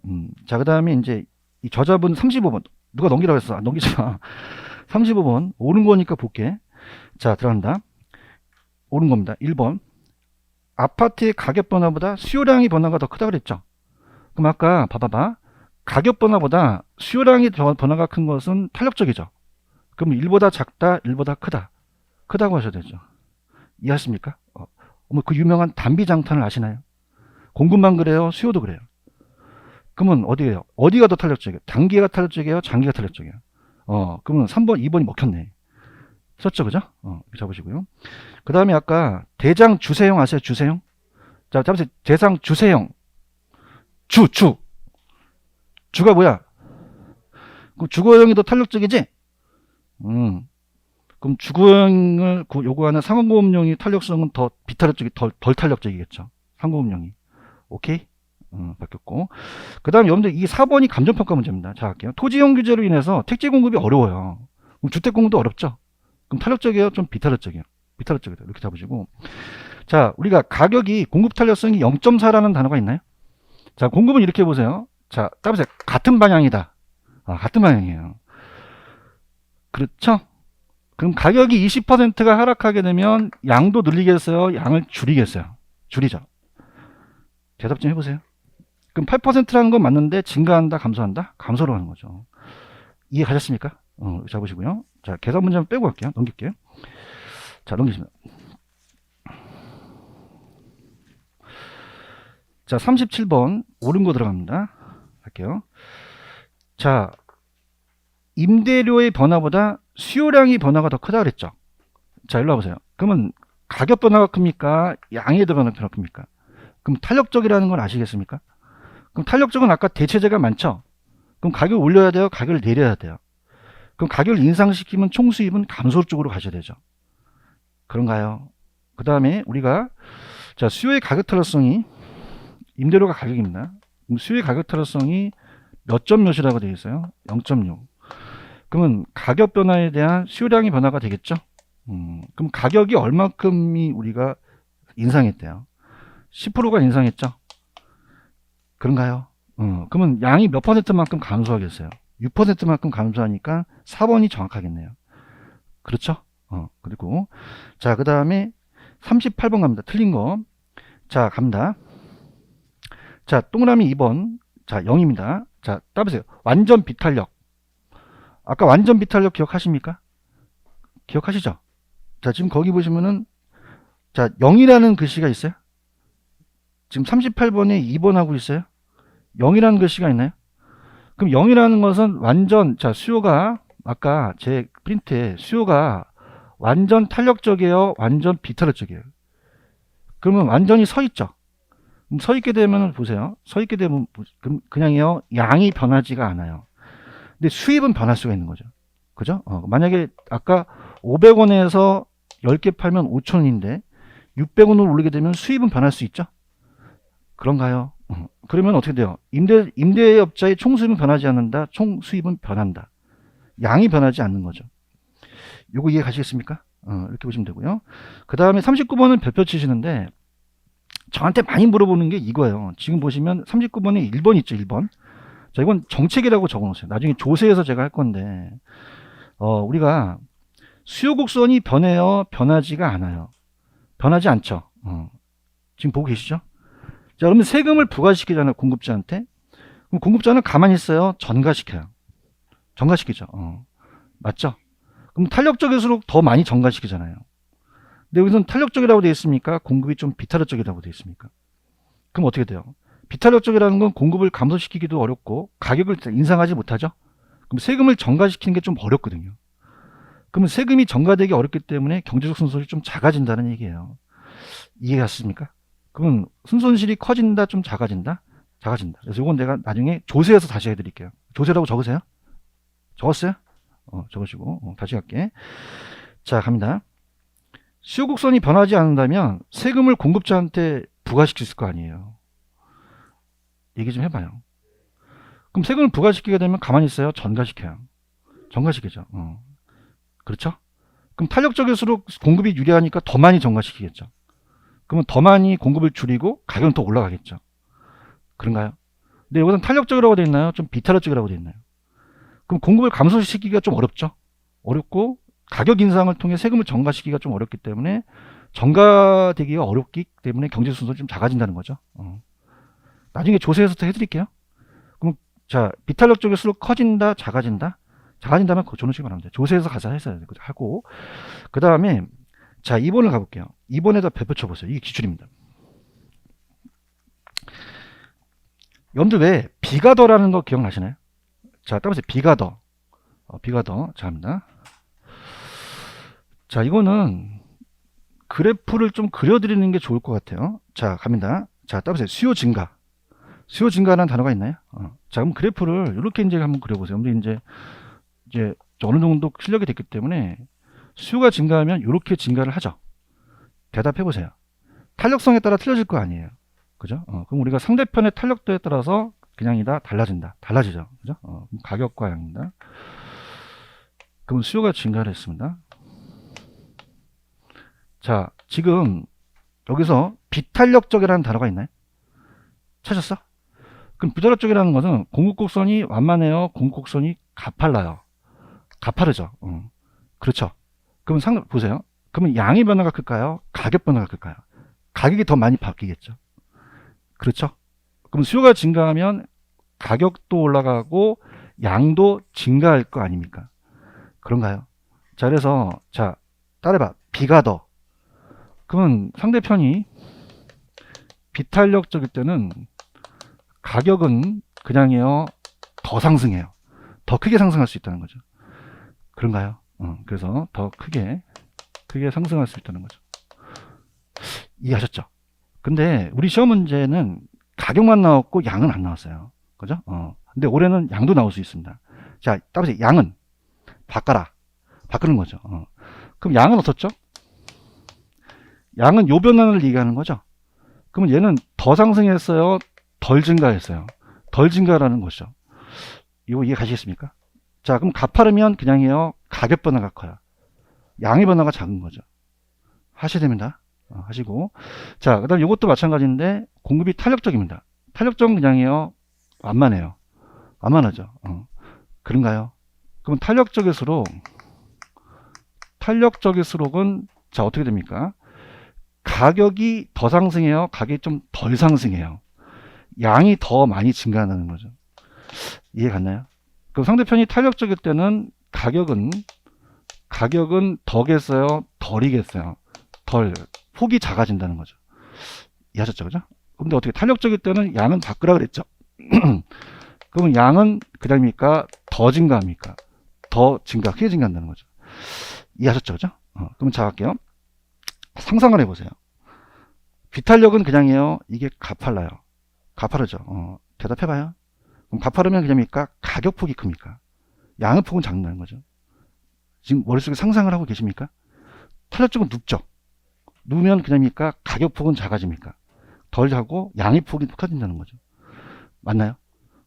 [SPEAKER 1] 자, 그 다음에 이제 이 저자분 35번. 누가 넘기라고 했어? 넘기지 마. 35번 옳은 거니까 볼게. 자, 들어간다. 옳은 겁니다. 1번 아파트의 가격 변화보다 수요량의 변화가 더 크다 그랬죠. 그럼 아까 봐봐봐. 가격 변화보다 수요량의 변화가 큰 것은 탄력적이죠. 그럼 1보다 작다, 1보다 크다. 크다고 하셔야 되죠. 이해하십니까? 그 유명한 단비장탄을 아시나요? 공급만 그래요? 수요도 그래요? 그러면 어디예요? 어디가 더 탄력적이에요? 단기가 탄력적이에요? 장기가 탄력적이에요? 그러면 3번, 2번이 먹혔네. 썼죠, 그죠? 이렇게 잡으시고요. 그 다음에 아까 대장 주세형 아세요? 주세형? 자, 잡으세요. 대상 주세형. 주가 뭐야? 그럼 주거형이 더 탄력적이지? 그럼 주거형을 요구하는 상호보험용이 탄력성은 더 비탄력적이, 덜 탄력적이겠죠. 상호보험용이. 오케이? 바뀌었고. 그 다음에 여러분들 이 4번이 감정평가 문제입니다. 자, 할게요. 토지형 규제로 인해서 택지 공급이 어려워요. 그럼 주택 공급도 어렵죠? 그럼 탄력적이에요? 좀 비탄력적이에요? 비탄력적이다. 이렇게 잡으시고. 자, 우리가 가격이 공급 탄력성이 0.4라는 단어가 있나요? 자, 공급은 이렇게 보세요. 자, 따보세요. 같은 방향이다. 같은 방향이에요. 그렇죠? 그럼 가격이 20%가 하락하게 되면 양도 늘리겠어요? 양을 줄이겠어요? 줄이죠. 대답 좀 해보세요. 그럼 8%라는 건 맞는데 증가한다, 감소한다? 감소로 하는 거죠. 이해 가셨습니까? 잡으시고요. 자, 계산 문제 한번 빼고 갈게요. 넘길게요. 자, 넘기시면. 자, 37번 옳은 거 들어갑니다. 할게요. 자, 임대료의 변화보다 수요량의 변화가 더 크다 그랬죠. 자, 일로 와보세요. 그러면 가격 변화가 큽니까? 양의 변화가 큽니까? 그럼 탄력적이라는 걸 아시겠습니까? 그럼 탄력적은 아까 대체재가 많죠. 그럼 가격을 올려야 돼요? 가격을 내려야 돼요? 그럼 가격을 인상시키면 총수입은 감소 쪽으로 가셔야 되죠. 그런가요? 그 다음에 우리가 자, 수요의 가격 탄력성이 임대료가 가격입니다. 그럼 수요의 가격 탄력성이 몇 점 몇이라고 되어 있어요? 0.6. 그러면 가격 변화에 대한 수요량의 변화가 되겠죠? 그럼 가격이 얼마큼이 우리가 인상했대요? 10%가 인상했죠? 그런가요? 그러면 양이 몇 %만큼 감소하겠어요? 6%만큼 감소하니까 4번이 정확하겠네요. 그렇죠? 그리고 자, 그 다음에 38번 갑니다. 틀린 거. 자, 갑니다. 자, 동그라미 2번. 자, 0입니다. 자, 따보세요. 완전 비탄력. 아까 완전 비탄력 기억하십니까? 기억하시죠? 자, 지금 거기 보시면은 자, 0이라는 글씨가 있어요? 지금 38번에 2번 하고 있어요? 0이라는 글씨가 있나요? 그럼 0이라는 것은 완전, 자, 수요가 아까 제 프린트에 수요가 완전 탄력적이에요? 완전 비탄력적이에요? 그러면 완전히 서 있죠? 그럼 서 있게 되면 보세요. 서 있게 되면 그냥요, 양이 변하지가 않아요. 근데 수입은 변할 수가 있는 거죠. 그죠? 만약에 아까 500원에서 10개 팔면 5,000원인데 600원으로 올리게 되면 수입은 변할 수 있죠? 그런가요? 그러면 어떻게 돼요? 임대업자의 총 수입은 변하지 않는다. 총 수입은 변한다. 양이 변하지 않는 거죠. 요거 이해 가시겠습니까? 이렇게 보시면 되고요. 그 다음에 39번은 별표 치시는데 저한테 많이 물어보는 게 이거예요. 지금 보시면 39번에 1번 있죠, 1번. 자, 이건 정책이라고 적어 놓으세요. 나중에 조세에서 제가 할 건데, 우리가 수요 곡선이 변해요? 변하지가 않아요? 변하지 않죠? 지금 보고 계시죠? 자, 그러면 세금을 부과시키잖아요, 공급자한테. 그럼 공급자는 가만히 있어요? 전가시켜요? 전가시키죠. 맞죠? 그럼 탄력적일수록 더 많이 전가시키잖아요. 근데 여기서는 탄력적이라고 되어 있습니까? 공급이 좀 비탄력적이라고 되어 있습니까? 그럼 어떻게 돼요? 비탄력적이라는 건 공급을 감소시키기도 어렵고 가격을 인상하지 못하죠? 그럼 세금을 전가시키는 게 좀 어렵거든요. 그러면 세금이 전가되기 어렵기 때문에 경제적 순손실이 좀 작아진다는 얘기예요. 이해하십니까? 그러면 순손실이 커진다, 좀 작아진다? 작아진다. 그래서 이건 내가 나중에 조세에서 다시 해드릴게요. 조세라고 적으세요. 적었어요? 적으시고 다시 갈게. 자, 갑니다. 수요곡선이 변하지 않는다면 세금을 공급자한테 부과시킬 거 아니에요. 얘기 좀 해봐요. 그럼 세금을 부과시키게 되면 가만히 있어요? 전가시켜요? 전가시키죠. 그렇죠? 그럼 탄력적일수록 공급이 유리하니까 더 많이 전가시키겠죠. 그러면 더 많이 공급을 줄이고 가격은 더 올라가겠죠. 그런가요? 근데 여기서는 탄력적이라고 되어 있나요? 좀 비탄력적이라고 되어 있나요? 그럼 공급을 감소시키기가 좀 어렵죠. 어렵고 가격 인상을 통해 세금을 전가시키기가 좀 어렵기 때문에 전가되기가 어렵기 때문에 경제 순서가 좀 작아진다는 거죠. 나중에 조세에서도 해드릴게요. 그럼 자, 비탄력 쪽일수록 커진다, 작아진다? 작아진다면 저는 지금 말합니다. 조세에서 가자 해서 하고, 그 다음에 자, 2번을 가볼게요. 2번에다 별표 쳐보세요. 이게 기출입니다. 여러분들 왜 비가 더라는 거 기억나시나요? 자, 따라서 비가 더. 비가 더. 자, 합니다. 자, 이거는 그래프를 좀 그려드리는 게 좋을 것 같아요. 자, 갑니다. 자, 따라서 수요 증가. 수요 증가라는 단어가 있나요? 자, 그럼 그래프를 이렇게 이제 한번 그려보세요. 근데 이제 어느 정도 실력이 됐기 때문에 수요가 증가하면 이렇게 증가를 하죠. 대답해 보세요. 탄력성에 따라 틀려질 거 아니에요. 그죠? 그럼 우리가 상대편의 탄력도에 따라서 그냥이다 달라진다. 달라지죠. 그죠? 가격과 양입니다. 그럼 수요가 증가를 했습니다. 자, 지금 여기서 비탄력적이라는 단어가 있나요? 찾았어? 그럼 비탄력적이라는 것은 공급곡선이 완만해요? 공급곡선이 가팔라요? 가파르죠. 그렇죠. 그러면 보세요. 그러면 양의 변화가 클까요? 가격 변화가 클까요? 가격이 더 많이 바뀌겠죠. 그렇죠. 그럼 수요가 증가하면 가격도 올라가고 양도 증가할 거 아닙니까? 그런가요? 자, 그래서 자, 따라해봐. 비가 더. 그러면 상대편이 비탄력적일 때는 가격은 그냥요 더 상승해요. 더 크게 상승할 수 있다는 거죠. 그런가요? 그래서 더 크게 상승할 수 있다는 거죠. 이해하셨죠? 근데 우리 시험 문제는 가격만 나왔고 양은 안 나왔어요. 그죠? 근데 올해는 양도 나올 수 있습니다. 자, 따라서 양은 바꾸는 거죠. 그럼 양은 어떻죠? 양은 요 변화를 얘기하는 거죠. 그러면 얘는 더 상승했어요? 덜 증가했어요? 덜 증가라는 것이죠. 이거 이해 가시겠습니까? 자, 그럼 가파르면 그냥이요. 가격 변화가 커요. 양의 변화가 작은 거죠. 하셔야 됩니다. 하시고. 자, 그 다음 이것도 마찬가지인데, 공급이 탄력적입니다. 탄력적은 그냥이요. 완만해요. 완만하죠. 그런가요? 그럼 탄력적일수록은, 자, 어떻게 됩니까? 가격이 더 상승해요? 가격이 좀 덜 상승해요? 양이 더 많이 증가한다는 거죠. 이해 갔나요? 그럼 상대편이 탄력적일 때는 가격은 더겠어요? 덜이겠어요? 덜. 폭이 작아진다는 거죠. 이해하셨죠? 그죠? 근데 어떻게 탄력적일 때는 양은 바꾸라 그랬죠? 그러면 양은 그다음입니까? 더 증가합니까? 더 증가, 크게 증가한다는 거죠. 이해하셨죠? 그죠? 그럼 자, 갈게요. 상상을 해보세요. 비탄력은 그냥이에요. 이게 가팔라요. 가파르죠. 대답해봐요. 그럼 가파르면 그냥입니까? 가격폭이 큽니까? 양의 폭은 작다는 거죠. 지금 머릿속에 상상을 하고 계십니까? 탄력적은 눕죠. 누우면 그냥입니까? 가격폭은 작아집니까? 덜 하고 양의 폭이 커진다는 거죠. 맞나요?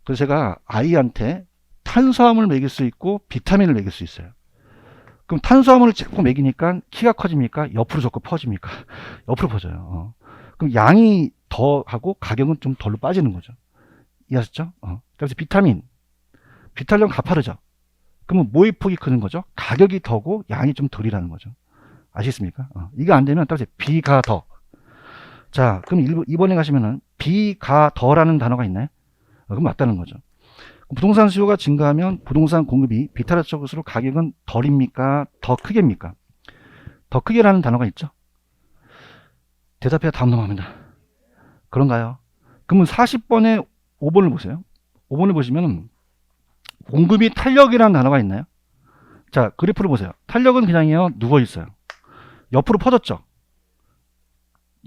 [SPEAKER 1] 그래서 제가 아이한테 탄수화물을 먹일 수 있고 비타민을 먹일 수 있어요. 그럼 탄수화물을 자꾸 먹이니까 키가 커집니까? 옆으로 자꾸 퍼집니까? 옆으로 퍼져요. 그럼 양이 더 하고 가격은 좀 덜로 빠지는 거죠. 이해하셨죠? 그래서 비탄력 가파르죠. 그러면 뭐의 폭이 크는 거죠? 가격이 더고 양이 좀 덜이라는 거죠. 아시겠습니까? 이거 안 되면 따라서 비가 더. 자, 그럼 2번에 가시면은 비가 더라는 단어가 있나요? 그럼 맞다는 거죠. 부동산 수요가 증가하면 부동산 공급이 비탄력적일수록 가격은 덜입니까? 더 크게입니까? 더 크게라는 단어가 있죠. 대답해야 다음 넘어갑니다. 그런가요? 그러면 40번에 5번을 보세요. 5번을 보시면 공급이 탄력이라는 단어가 있나요? 자, 그래프를 보세요. 탄력은 그냥요 누워 있어요. 옆으로 퍼졌죠.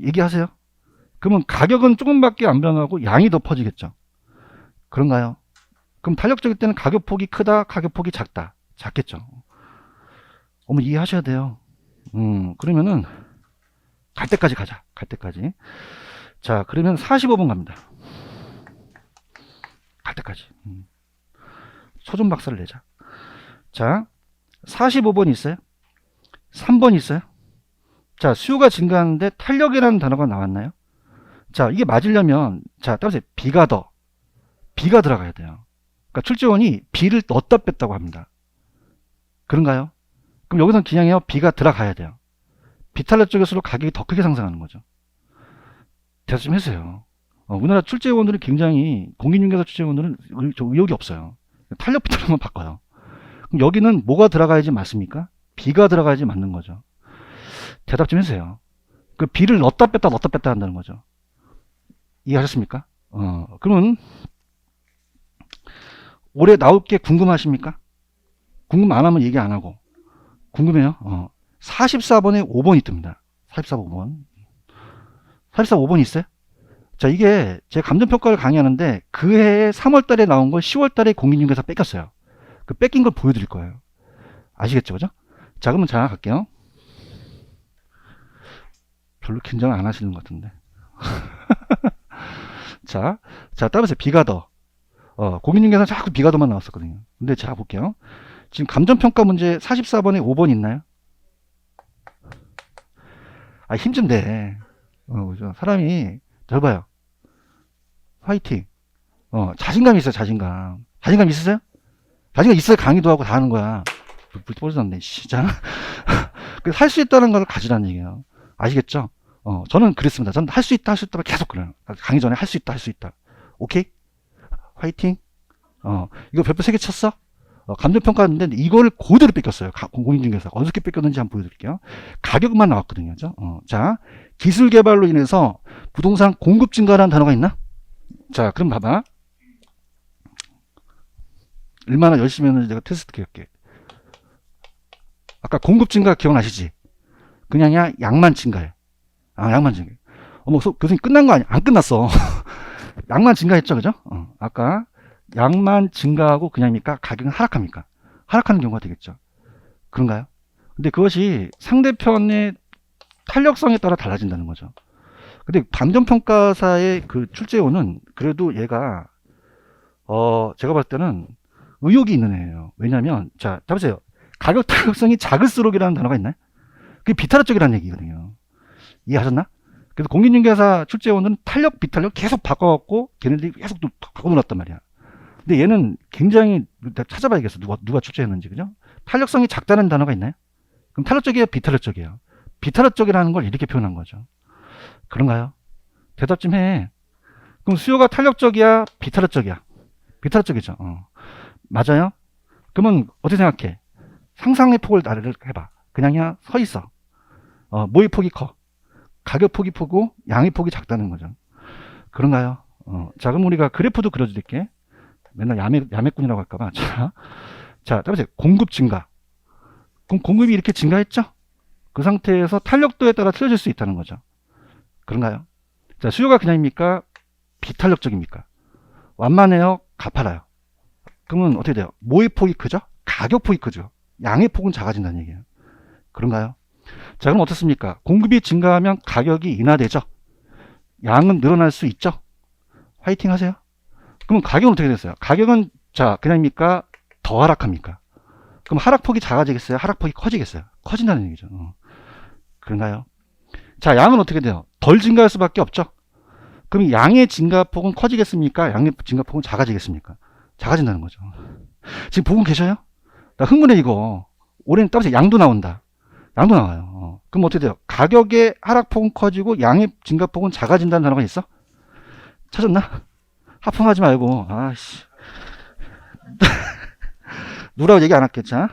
[SPEAKER 1] 얘기하세요. 그러면 가격은 조금밖에 안 변하고 양이 더 퍼지겠죠. 그런가요? 그럼 탄력적일 때는 가격폭이 크다, 가격폭이 작다. 작겠죠. 어머, 이해하셔야 돼요. 그러면은 갈 때까지 가자. 갈 때까지. 자, 그러면 45번 갑니다. 갈 때까지. 초전 박사를 내자. 자, 45번 있어요? 3번 있어요? 자, 수요가 증가하는데 탄력이라는 단어가 나왔나요? 자, 이게 맞으려면, 자, 따라서 비가 들어가야 돼요. 그러니까 출제원이 B를 넣었다 뺐다고 합니다. 그런가요? 그럼 여기서는 그냥요, B가 들어가야 돼요. 비탄력 쪽일수록 가격이 더 크게 상승하는 거죠. 대답 좀 해주세요. 우리나라 출제원들은 굉장히, 공인중개사 출제원들은 의욕이 없어요. 탄력 비탄력만 바꿔요. 그럼 여기는 뭐가 들어가야지 맞습니까? B가 들어가야지 맞는 거죠. 대답 좀 해주세요. 그 B를 넣었다 뺐다 한다는 거죠. 이해하셨습니까? 그러면 올해 나올 게 궁금하십니까? 궁금 안 하면 얘기 안 하고. 궁금해요? 44번에 5번이 뜹니다. 44, 5번. 44, 5번이 있어요? 자, 이게 제가 감정평가를 강의하는데 그 해에 3월 달에 나온 걸 10월 달에 공인중개사 뺏겼어요. 그 뺏긴 걸 보여드릴 거예요. 아시겠죠? 그죠? 자, 그러면 자, 갈게요. 별로 긴장 안 하시는 것 같은데. 자, 따라서 비가 더. 공인중개사 자꾸 비가 더만 나왔었거든요. 근데 자, 볼게요. 지금 감정평가 문제 44번에 5번 있나요? 힘 좀 내. 그죠? 사람이, 잘 봐요. 화이팅. 자신감 있어요, 자신감. 자신감 있으세요? 자신감 있어야 강의도 하고 다 하는 거야. 불 뻗어졌네, 진짜. 할 수 있다는 걸 가지라는 얘기예요. 아시겠죠? 저는 그랬습니다. 저는 할 수 있다 계속 그래요. 강의 전에 할 수 있다. 오케이? 화이팅. 이거 별표 3개 쳤어? 감정평가했는데 이거를 그대로 뺏겼어요. 공인중개사. 어떻게 뺏겼는지 한번 보여드릴게요. 가격만 나왔거든요. 그죠? 자, 기술 개발로 인해서 부동산 공급 증가라는 단어가 있나? 자, 그럼 봐봐. 얼마나 열심히 했는지 내가 테스트 해볼게. 아까 공급 증가 기억나시지? 그냥야 양만 증가해. 양만 증가해. 교수님 끝난 거 아니야? 안 끝났어. 양만 증가했죠, 그죠? 아까 양만 증가하고 그냥입니까? 가격은 하락합니까? 하락하는 경우가 되겠죠. 그런가요? 근데 그것이 상대편의 탄력성에 따라 달라진다는 거죠. 근데 감정평가사의 그 출제원은 그래도 얘가 제가 봤을 때는 의욕이 있는 애예요. 왜냐면 자, 잡으세요. 가격 탄력성이 작을수록이라는 단어가 있나요? 그게 비탄력 쪽이라는 얘기거든요. 이해하셨나? 그래서 공인중개사 출제원은 탄력, 비탄력 계속 바꿔갖고 걔네들이 계속 또 바꿔놓았단 말이야. 근데 얘는 굉장히, 찾아봐야겠어. 누가 출제했는지, 그죠? 탄력성이 작다는 단어가 있나요? 그럼 탄력적이에요? 비탄력적이에요? 비탄력적이라는 걸 이렇게 표현한 거죠. 그런가요? 대답 좀 해. 그럼 수요가 탄력적이야? 비탄력적이야? 비탄력적이죠. 맞아요? 그러면 어떻게 생각해? 상상의 폭을 나를 해봐. 그냥야 서 있어. 모의 폭이 커. 가격 폭이 크고 양의 폭이 작다는 거죠. 그런가요? 자, 그럼 우리가 그래프도 그려드릴게. 맨날 야매꾼이라고 할까봐. 자, 따라서 공급 증가. 그럼 공급이 이렇게 증가했죠? 그 상태에서 탄력도에 따라 틀어질 수 있다는 거죠. 그런가요? 자, 수요가 그냥입니까? 비탄력적입니까? 완만해요? 가파라요? 그러면 어떻게 돼요? 모의 폭이 크죠? 가격 폭이 크죠? 양의 폭은 작아진다는 얘기예요. 그런가요? 자, 그럼 어떻습니까? 공급이 증가하면 가격이 인하되죠? 양은 늘어날 수 있죠? 화이팅 하세요. 그럼 가격은 어떻게 됐어요? 가격은 자, 그냥입니까? 더 하락합니까? 그럼 하락폭이 작아지겠어요? 하락폭이 커지겠어요? 커진다는 얘기죠. 그런가요? 자, 양은 어떻게 돼요? 덜 증가할 수밖에 없죠? 그럼 양의 증가폭은 커지겠습니까? 양의 증가폭은 작아지겠습니까? 작아진다는 거죠. 지금 보고 계셔요? 나 흥분해, 이거. 올해는 따라서 양도 나온다. 양도 나와요. 그럼 어떻게 돼요? 가격의 하락폭은 커지고 양의 증가폭은 작아진다는 단어가 있어? 찾았나? 하품하지 말고. 아씨. 누라고 얘기 안 할겠죠?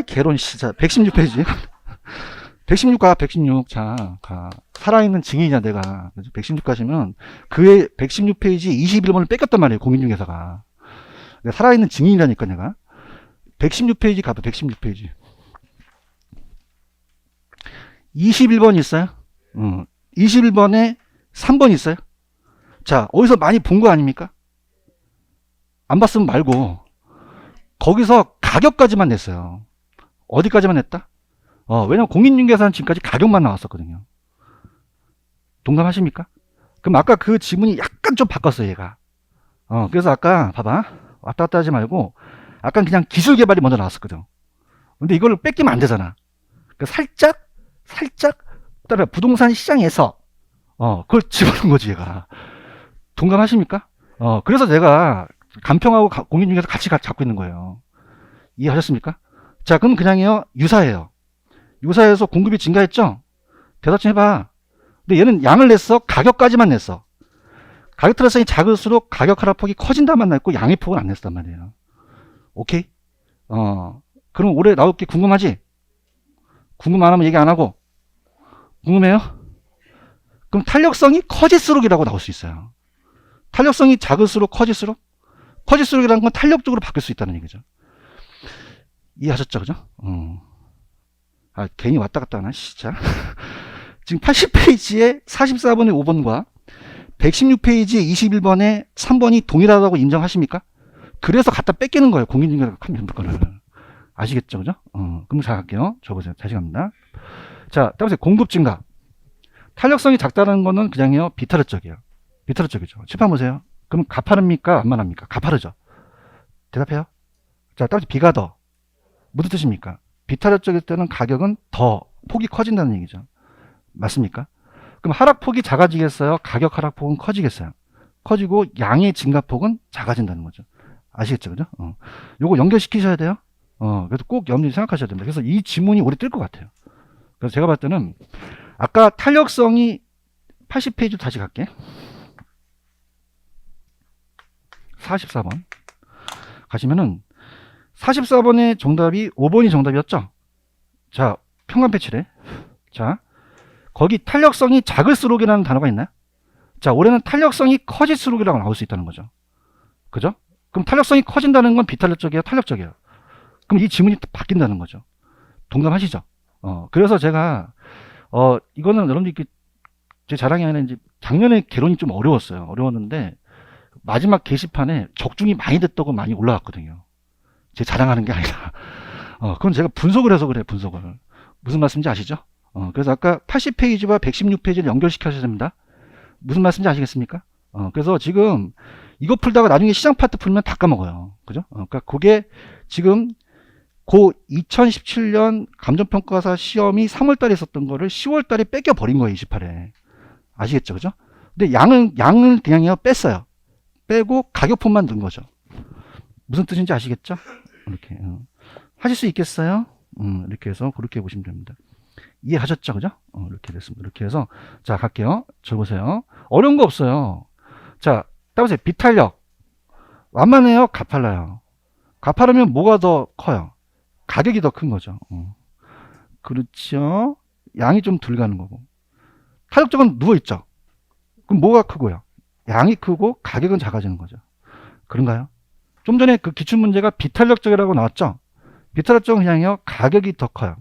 [SPEAKER 1] 개론, 진짜. 116페이지. 116 가, 116. 자, 가. 살아있는 증인이냐, 내가. 116 가시면, 그의 116페이지 21번을 뺏겼단 말이에요, 공인중개사가. 내가 살아있는 증인이라니까, 내가. 116페이지 가봐, 116페이지. 21번 있어요? 21번에 3번 있어요? 자, 어디서 많이 본 거 아닙니까? 안 봤으면 말고. 거기서 가격까지만 냈어요. 어디까지만 냈다? 왜냐면 공인중개사는 지금까지 가격만 나왔었거든요. 동감하십니까? 그럼 아까 그 지문이 약간 좀 바꿨어요, 얘가. 그래서 아까, 봐봐. 왔다 갔다 하지 말고, 아까 그냥 기술 개발이 먼저 나왔었거든. 근데 이걸 뺏기면 안 되잖아. 그러니까 살짝, 따라 부동산 시장에서, 그걸 집어넣은 거지, 얘가. 동감하십니까? 그래서 제가 간평하고 공인중개사 같이 잡고 있는 거예요. 이해하셨습니까? 자, 그럼 그냥요, 유사해요. 유사해서 공급이 증가했죠? 대답 좀 해봐. 근데 얘는 양을 냈어? 가격까지만 냈어. 가격 트레이션이 작을수록 가격 하락폭이 커진다만 냈고 양의 폭은 안 냈단 말이에요. 오케이? 그럼 올해 나올 게 궁금하지? 궁금 안 하면 얘기 안 하고. 궁금해요? 그럼 탄력성이 커질수록이라고 나올 수 있어요. 탄력성이 작을수록 커질수록? 커질수록이라는 건 탄력적으로 바뀔 수 있다는 얘기죠. 이해하셨죠? 그죠? 괜히 왔다 갔다 하나, 진짜. 지금 80페이지에 44번의 5번과 116페이지에 21번에 3번이 동일하다고 인정하십니까? 그래서 갖다 뺏기는 거예요. 공인중개사 컴퓨터를. 아시겠죠? 그죠? 그럼 잘 갈게요. 적으세요. 다시 갑니다. 자, 따라서 공급 증가. 탄력성이 작다는 거는 그냥요, 비타르적이에요. 비타르적이죠. 칠판 보세요. 그럼 가파릅니까? 안 만합니까? 가파르죠. 대답해요. 자, 따라서 비가 더. 무슨 뜻입니까? 비타르적일 때는 가격은 더 폭이 커진다는 얘기죠. 맞습니까? 그럼 하락폭이 작아지겠어요? 가격 하락폭은 커지겠어요? 커지고 양의 증가폭은 작아진다는 거죠. 아시겠죠? 그죠? 요거 연결시키셔야 돼요. 그래서 꼭 염두에 생각하셔야 됩니다. 그래서 이 지문이 오래 뜰 것 같아요. 그래서 제가 봤을 때는 아까 탄력성이 80페이지 다시 갈게. 44번 가시면은 44번의 정답이 5번이 정답이었죠. 자, 평간 패치래. 자, 거기 탄력성이 작을수록이라는 단어가 있나요? 자, 올해는 탄력성이 커질수록이라고 나올 수 있다는 거죠. 그죠? 그럼 탄력성이 커진다는 건 비탄력적이에요? 탄력적이에요? 그럼 이 지문이 바뀐다는 거죠. 동감하시죠? 그래서 제가 이거는 여러분들 제 자랑이 아니라 이제 작년에 개론이 좀 어려웠어요. 어려웠는데 마지막 게시판에 적중이 많이 됐다고 많이 올라왔거든요. 제 자랑하는 게 아니라. 그건 제가 분석을 해서 그래요. 분석을. 무슨 말씀인지 아시죠? 그래서 아까 80페이지와 116페이지를 연결시켜야 됩니다. 무슨 말씀인지 아시겠습니까? 그래서 지금 이거 풀다가 나중에 시장 파트 풀면 다 까먹어요. 그죠? 그러니까 그게 지금 고 2017년 감정평가사 시험이 3월달에 있었던 거를 10월달에 뺏겨버린 거예요. 28에. 아시겠죠? 그죠? 근데 양을 그냥요 뺐어요. 빼고 가격폭만 넣은 거죠. 무슨 뜻인지 아시겠죠? 이렇게. 하실 수 있겠어요? 이렇게 해서 그렇게 보시면 됩니다. 이해하셨죠? 그죠? 이렇게 됐습니다. 이렇게 해서, 자, 갈게요. 적으세요. 어려운 거 없어요. 자, 따보세요. 비탄력. 완만해요? 가팔라요? 가파르면 뭐가 더 커요? 가격이 더 큰 거죠. 그렇죠. 양이 좀 덜 가는 거고. 탄력적은 누워있죠. 그럼 뭐가 크고요? 양이 크고 가격은 작아지는 거죠. 그런가요? 좀 전에 그 기출문제가 비탄력적이라고 나왔죠? 비탄력적은 그냥요, 가격이 더 커요.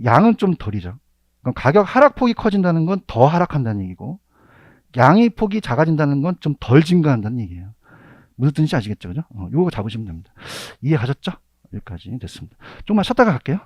[SPEAKER 1] 양은 좀 덜이죠. 그럼 가격 하락폭이 커진다는 건 더 하락한다는 얘기고, 양의 폭이 작아진다는 건 좀 덜 증가한다는 얘기예요. 무슨 뜻인지 아시겠죠? 그죠? 요거 잡으시면 됩니다. 이해 가셨죠? 여기까지 됐습니다. 조금만 쉬었다가 갈게요.